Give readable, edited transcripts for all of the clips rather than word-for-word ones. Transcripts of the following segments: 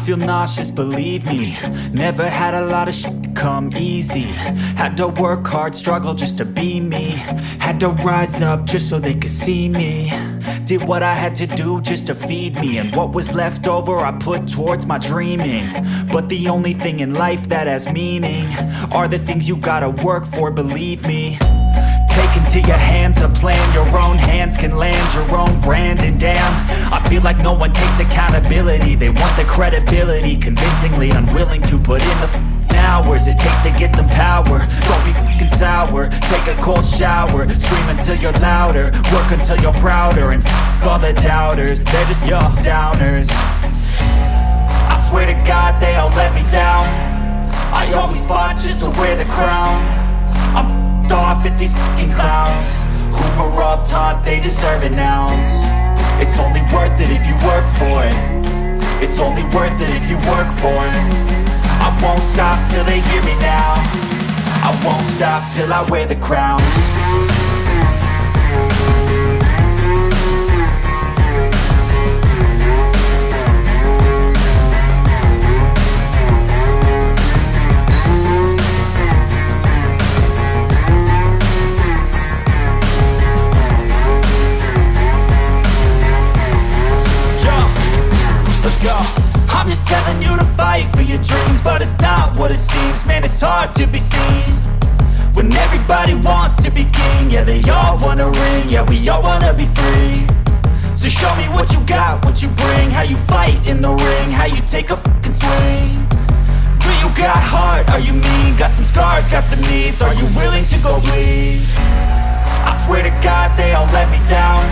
feel nauseous, believe me. Never had a lot of shit come easy. Had to work hard, struggle just to be me. Had to rise up just so they could see me. Did what I had to do just to feed me, and what was left over I put towards my dreaming. But the only thing in life that has meaning are the things you gotta work for, believe me. Take into your hands a plan, your own hands can land your own brand. And damn, I feel like no one takes accountability. They want the credibility, convincingly unwilling to put in the hours it takes to get some power. Don't be f***ing sour, take a cold shower. Scream until you're louder, work until you're prouder. And f*** all the doubters, they're just your downers. I swear to God they all let me down. I always fought just to wear the crown. I'm off at these fucking clowns who were all taught they deserve an ounce. It's only worth it if you work for it. It's only worth it if you work for it. I won't stop till they hear me now. I won't stop till I wear the crown. I'm just telling you to fight for your dreams, but it's not what it seems. Man, it's hard to be seen when everybody wants to be king. Yeah, they all wanna ring, yeah, we all wanna be free. So show me what you got, what you bring, how you fight in the ring, how you take a fucking swing. Do you got heart, are you mean? Got some scars, got some needs, are you willing to go bleed? I swear to God they all let me down.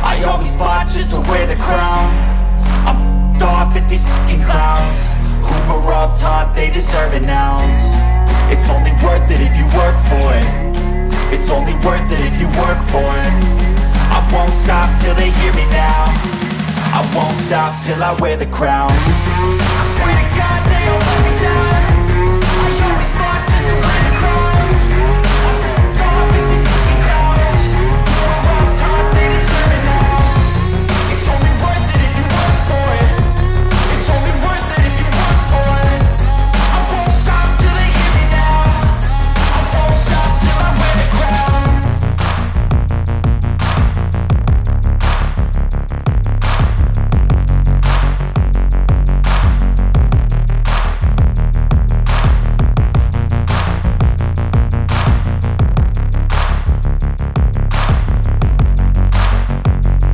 I always fought just to wear the crown. I'm off at these fucking clowns who were all taught they deserve an ounce. It's only worth it if you work for it. It's only worth it if you work for it. I won't stop till they hear me now. I won't stop till I wear the crown. I swear to God they all let me down. I always fought just to wear